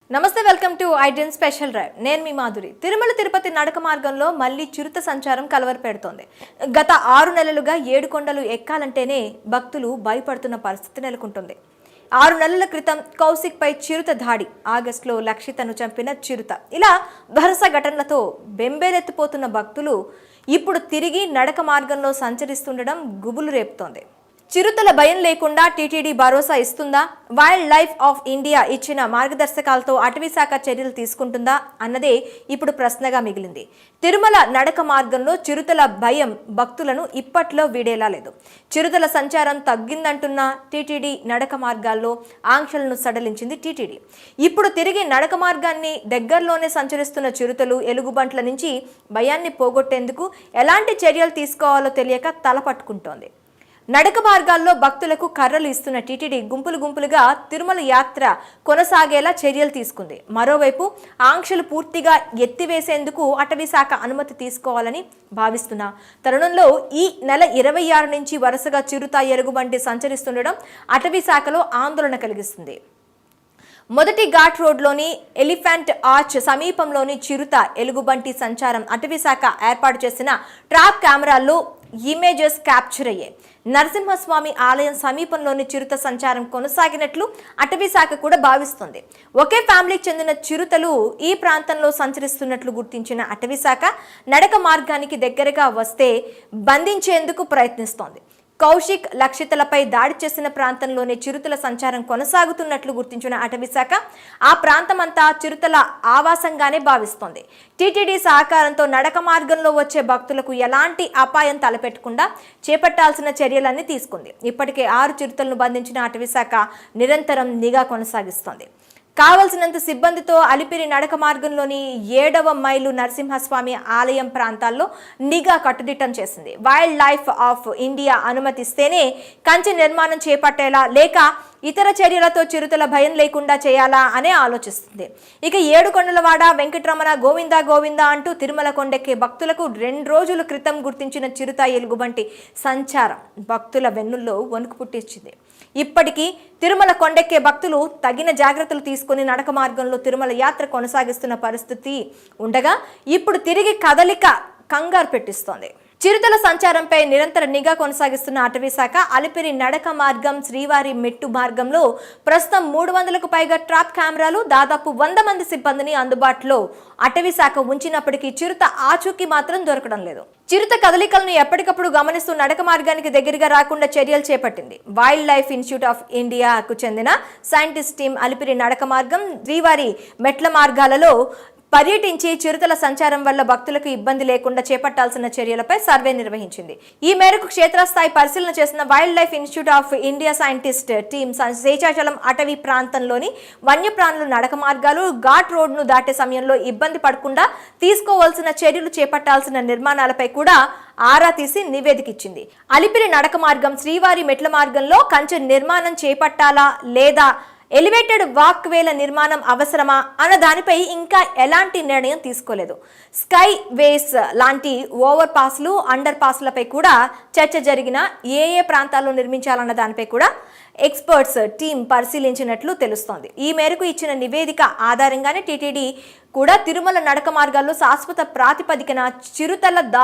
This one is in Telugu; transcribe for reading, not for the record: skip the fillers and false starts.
నమస్తే, వెల్కమ్ టు ఐడెన్ స్పెషల్ డ్రైవ్. నేను మీ మాధురి. తిరుమల తిరుపతి నడక మార్గంలో మళ్ళీ చిరుత సంచారం కలవర పెడుతోంది. గత 6 నెలలుగా 7 కొండలు ఎక్కాలంటేనే భక్తులు భయపడుతున్న పరిస్థితి నెలకొంటుంది. 6 నెలల క్రితం కౌశిక్ పై చిరుత దాడి, ఆగస్టులో లక్షితను చంపిన చిరుత, ఇలా వరుస ఘటనలతో బెంబేలెత్తిపోతున్న భక్తులు ఇప్పుడు తిరిగి నడక మార్గంలో సంచరిస్తుండడం గుబులు రేపుతోంది. చిరుతల భయం లేకుండా టీటీడీ భరోసా ఇస్తుందా? వైల్డ్ లైఫ్ ఆఫ్ ఇండియా ఇచ్చిన మార్గదర్శకాలతో అటవీశాఖ చర్యలు తీసుకుంటుందా అన్నదే ఇప్పుడు ప్రశ్నగా మిగిలింది. తిరుమల నడక మార్గంలో చిరుతల భయం భక్తులను ఇప్పట్లో వీడేలా లేదు. చిరుతల సంచారం తగ్గిందంటున్న టీటీడీ నడక మార్గాల్లో ఆంక్షలను సడలించింది టీటీడీ. ఇప్పుడు తిరిగి నడక మార్గాన్ని దగ్గరలోనే సంచరిస్తున్న చిరుతలు, ఎలుగుబంట్ల నుంచి భయాన్ని పోగొట్టేందుకు ఎలాంటి చర్యలు తీసుకోవాలో తెలియక తలపట్టుకుంటోంది. నడక మార్గాల్లో భక్తులకు కర్రలు ఇస్తున్న టీటీడీ గుంపులుగా తిరుమల యాత్ర కొనసాగేలా చర్యలు తీసుకుంది. మరోవైపు ఆంక్షలు పూర్తిగా ఎత్తివేసేందుకు అటవీశాఖ అనుమతి తీసుకోవాలని భావిస్తున్న తరుణంలో ఈ నెల 26 నుంచి వరుసగా చిరుత, ఎలుగుబంటి సంచరిస్తుండడం అటవీశాఖలో ఆందోళన కలిగిస్తుంది. మొదటి ఘాట్ రోడ్లోని ఎలిఫెంట్ ఆర్చ్ సమీపంలోని చిరుత, ఎలుగుబంటి సంచారం అటవీశాఖ ఏర్పాటు చేసిన ట్రాప్ కెమెరాల్లో ఇమేజెస్ క్యాప్చర్ అయ్యాయి. నరసింహస్వామి ఆలయం సమీపంలోని చిరుత సంచారం కొనసాగినట్లు అటవీశాఖ కూడా భావిస్తుంది. ఒకే ఫ్యామిలీకి చెందిన చిరుతలు ఈ ప్రాంతంలో సంచరిస్తున్నట్లు గుర్తించిన అటవీశాఖ నడక మార్గానికి దగ్గరగా వస్తే బంధించేందుకు ప్రయత్నిస్తోంది. కౌశిక్, లక్షితలపై దాడి చేసిన ప్రాంతంలోనే చిరుతల సంచారం కొనసాగుతున్నట్లు గుర్తించిన అటవీశాఖ ఆ ప్రాంతమంతా చిరుతల ఆవాసంగానే భావిస్తోంది. టీటీడీ సహకారంతో నడక మార్గంలో వచ్చే భక్తులకు ఎలాంటి అపాయం తలపెట్టకుండా చేపట్టాల్సిన చర్యలన్నీ తీసుకుంది. ఇప్పటికే 6 చిరుతలను బంధించిన అటవీశాఖ నిరంతరం నిఘా కొనసాగిస్తోంది. కావలసినంత సిబ్బందితో అలిపిరి నడక మార్గంలోని 7వ మైలు నరసింహస్వామి ఆలయం ప్రాంతాల్లో నిఘా కట్టుదిట్టం చేసింది. వైల్డ్ లైఫ్ ఆఫ్ ఇండియా అనుమతిస్తేనే కంచె నిర్మాణం చేపట్టేలా లేక ఇతర చర్యలతో చిరుతల భయం లేకుండా చేయాలా అనే ఆలోచిస్తుంది. ఇక 7 కొండలవాడ వెంకటరమణ గోవిందా గోవిందా అంటూ తిరుమల కొండెక్కే భక్తులకు 2 రోజుల క్రితం గుర్తించిన చిరుత, ఎలుగుబంటి సంచారం భక్తుల వెన్నుల్లో వణుకు పుట్టించింది. ఇప్పటికీ తిరుమల కొండెక్కే భక్తులు తగిన జాగ్రత్తలు తీసుకుని నడక మార్గంలో తిరుమల యాత్ర కొనసాగిస్తున్న పరిస్థితి ఉండగా ఇప్పుడు తిరిగి కదలిక కంగారు పెట్టిస్తోంది. చిరుతల సంచారంపై నిరంతర నిఘా కొనసాగిస్తున్న అటవీశాఖ అలిపిరి నడక మార్గం, శ్రీవారి మెట్టు మార్గంలో ప్రస్తుతం 300కు పైగా ట్రాప్ కెమెరాలు, దాదాపు 100 మంది సిబ్బందిని అందుబాటులో అటవీశాఖ ఉంచినప్పటికీ చిరుత ఆచూకీ మాత్రం దొరకడం లేదు. చిరుత కదలికలను ఎప్పటికప్పుడు గమనిస్తూ నడక మార్గానికి దగ్గరగా రాకుండా చర్యలు చేపట్టింది. వైల్డ్ లైఫ్ ఇన్స్టిట్యూట్ ఆఫ్ ఇండియాకు చెందిన సైంటిస్ట్ టీం అలిపిరి నడక మార్గం, శ్రీవారి మెట్ల మార్గాలలో పర్యటించి చిరుతల సంచారం వల్ల భక్తులకు ఇబ్బంది లేకుండా చేపట్టాల్సిన చర్యలపై సర్వే నిర్వహించింది. ఈ మేరకు క్షేత్రస్థాయి పరిశీలన చేసిన wild life institute of India scientist team Seshachalam అటవీ ప్రాంతంలోని వన్యప్రాణుల నడక మార్గాలు, ఘాట్ రోడ్ను దాటే సమయంలో ఇబ్బంది పడకుండా తీసుకోవాల్సిన చర్యలు చేపట్టాల్సిన నిర్మాణాలపై కూడా ఆరా తీసి నివేదిక ఇచ్చింది. అలిపిరి నడక మార్గం, శ్రీవారి మెట్ల మార్గంలో కంచె నిర్మాణం చేపట్టాలా లేదా ఎలివేటెడ్ వాక్ వేల నిర్మాణం అవసరమా అన్న దానిపై ఇంకా ఎలాంటి నిర్ణయం తీసుకోలేదు. స్కై వేస్ లాంటి ఓవర్ పాస్లు, అండర్ పాస్లపై కూడా చర్చ జరిగిన ఏ ప్రాంతాల్లో నిర్మించాలన్న దానిపై కూడా ఎక్స్పర్ట్స్ టీం పరిశీలించినట్లు తెలుస్తోంది. ఈ మేరకు ఇచ్చిన నివేదిక ఆధారంగానే టీటీడీ కూడా తిరుమల నడక మార్గాల్లో శాశ్వత ప్రాతిపదికన చిరుతల దాడి